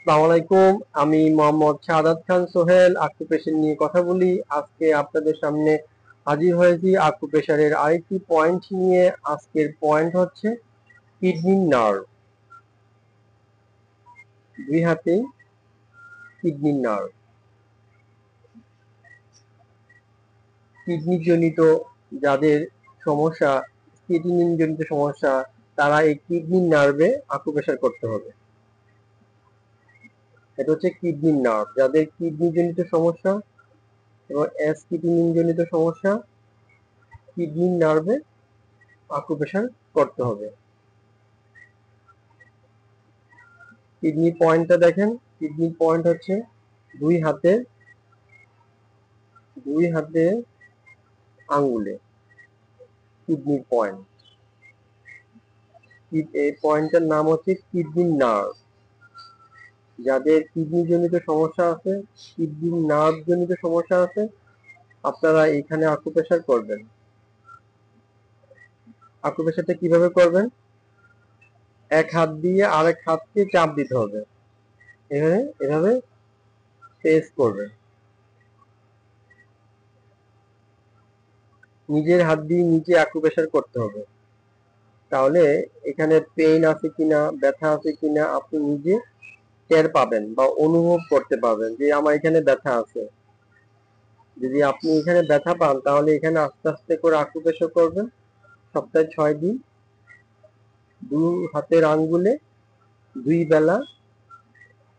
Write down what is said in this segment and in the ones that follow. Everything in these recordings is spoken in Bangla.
আসসালামু আলাইকুম। আমি মোহাম্মদ শাহাদাত খান সোহেল, আকুপেশার নিয়ে কথা বলি। আজকে আপনাদের সামনে হাজির হয়েছি আকুপেশারের আরেকটি পয়েন্ট নিয়ে। আজকের পয়েন্ট হচ্ছে কিডনি নার্ভ। দুই হাতে কিডনি নার্ভ, কিডনি জনিত যাদের সমস্যা, কিডনি জনিত সমস্যা, তারা এই কিডনি নার্ভে আকুপেশার করতে হবে। এটা হচ্ছে কিডনি নার্ভ, যাদের কিডনি জনিত সমস্যা এবং অ্যাসকিডিনিন জনিত সমস্যা, কিডনি নার্ভে আকুপেশার করতে হবে। কিডনি পয়েন্টটা দেখেন। কিডনি পয়েন্ট হচ্ছে দুই হাতে আঙ্গুলে কিডনি পয়েন্ট। এই পয়েন্টটার নাম হচ্ছে কিডনি নার্ভ। যাদের কিডনি জনিত সমস্যা আছে, কিডনি নার্ভ জনিত সমস্যা আছে, আপনারা এখানে আকুপ্রেশার করবেন। আকুপ্রেশারটা কিভাবে করবেন? এক হাত দিয়ে আরেক হাতকে চাপ দিতে হবে, এভাবে প্রেস করবেন। নিজের হাত দিয়ে নিচে আকুপ্রেশার করতে হবে। তাহলে এখানে পেইন আছে কিনা, ব্যথা আছে কিনা আপনি নিজে টের পাবেন বা অনুভব করতে পারবেন যে আমার এখানে ব্যথা আছে। যদি আপনি এখানে ব্যথা পান তাহলে এখানে আস্তে আস্তে করে আকুপ্রেশার করবেন। সপ্তাহে 6 দিন দুই হাতের আঙ্গুলে 2 বেলা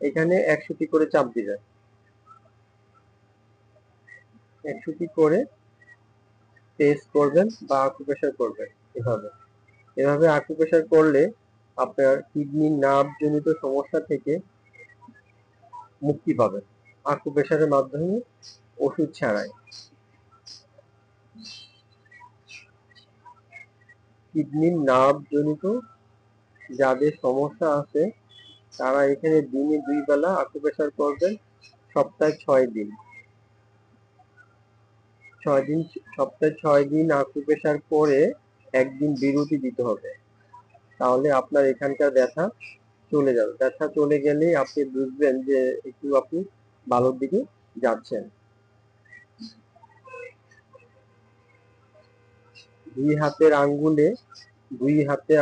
এখানে 100টি করে চাপ দিবেন। 100টি করে প্রেস করবেন বা আকুপ্রেশার করবেন। এভাবে আকুপ্রেশার করলে আপনার কিডনি নার্ভ জনিত সমস্যা থেকে মুক্তি পাবেন আকুপ্রেশারের মাধ্যমে, ওষুধ ছাড়াই। কিডনি নার্ভ জনিত যাদের সমস্যা আছে তারা এখানে দিনে 2 বেলা আকুপ্রেশার করবেন, সপ্তাহে 6 দিন। সপ্তাহে 6 দিন আকুপ্রেশার করে একদিন বিরতি দিতে হবে। তাহলে আপনার এখানকার ব্যথা চলে যাবে। ব্যথা চলে গেলেই আপনি বুঝবেন যে একটু আপনি ভালোর দিকে যাচ্ছেন। দুই হাতের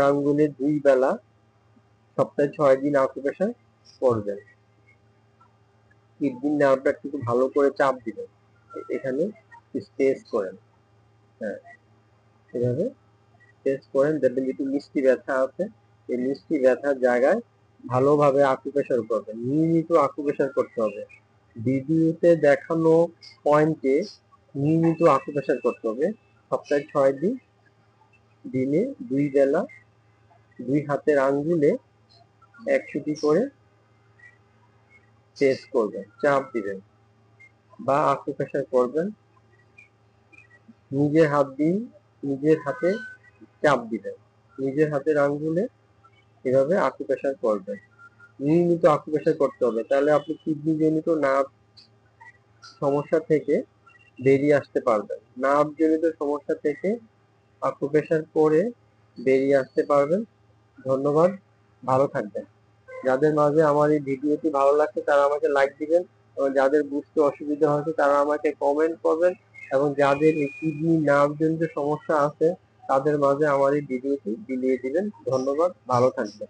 আঙ্গুলে 2 বেলা সপ্তাহে 6 দিন আকুপ্রেশার করবেন। কিডনি নার্ভটা একটু ভালো করে চাপ দিবেন, এখানে স্পেস করেন। হ্যাঁ, এভাবে স্পেস করেন, দেখবেন একটু মিষ্টি ব্যথা আছে। এই মিষ্টি ব্যথার জায়গায় ভালোভাবে আকুপ্রেশার করবেন। নিয়মিত আকুপ্রেশার করতে হবে। ভিডিওতে দেখানো পয়েন্টে নিয়মিত আকুপ্রেশার করতে হবে। সপ্তাহে 6 দিন, দিনে 2 বেলা 2 হাতের আঙ্গুলে 100টি করে প্রেস করবেন, চাপ দিবেন বা আকুপ্রেশার করবেন। নিজের হাতে চাপ দিবেন, নিজের হাতের আঙ্গুলে এভাবে আকুপ্রেশার করবেন। নিয়মিত আকুপ্রেশার করতে হবে, তাহলে আপনি কিডনি জনিত নার্ভ সমস্যা থেকে বেরিয়ে আসতে পারবেন। নার্ভ জনিত সমস্যা থেকে আকুপ্রেশার করে বেরিয়ে আসতে পারবেন। ধন্যবাদ, ভালো থাকবেন। যাদের মাঝে আমার এই ভিডিওটি ভালো লাগছে তারা আমাকে লাইক দিবেন, এবং যাদের বুঝতে অসুবিধা হচ্ছে তারা আমাকে কমেন্ট করবেন, এবং যাদের এই কিডনি নার্ভ জনিত সমস্যা আছে তাদের মাঝে আমার এই ভিডিওটি বিলিয়ে দিবেন। ধন্যবাদ, ভালো থাকবেন।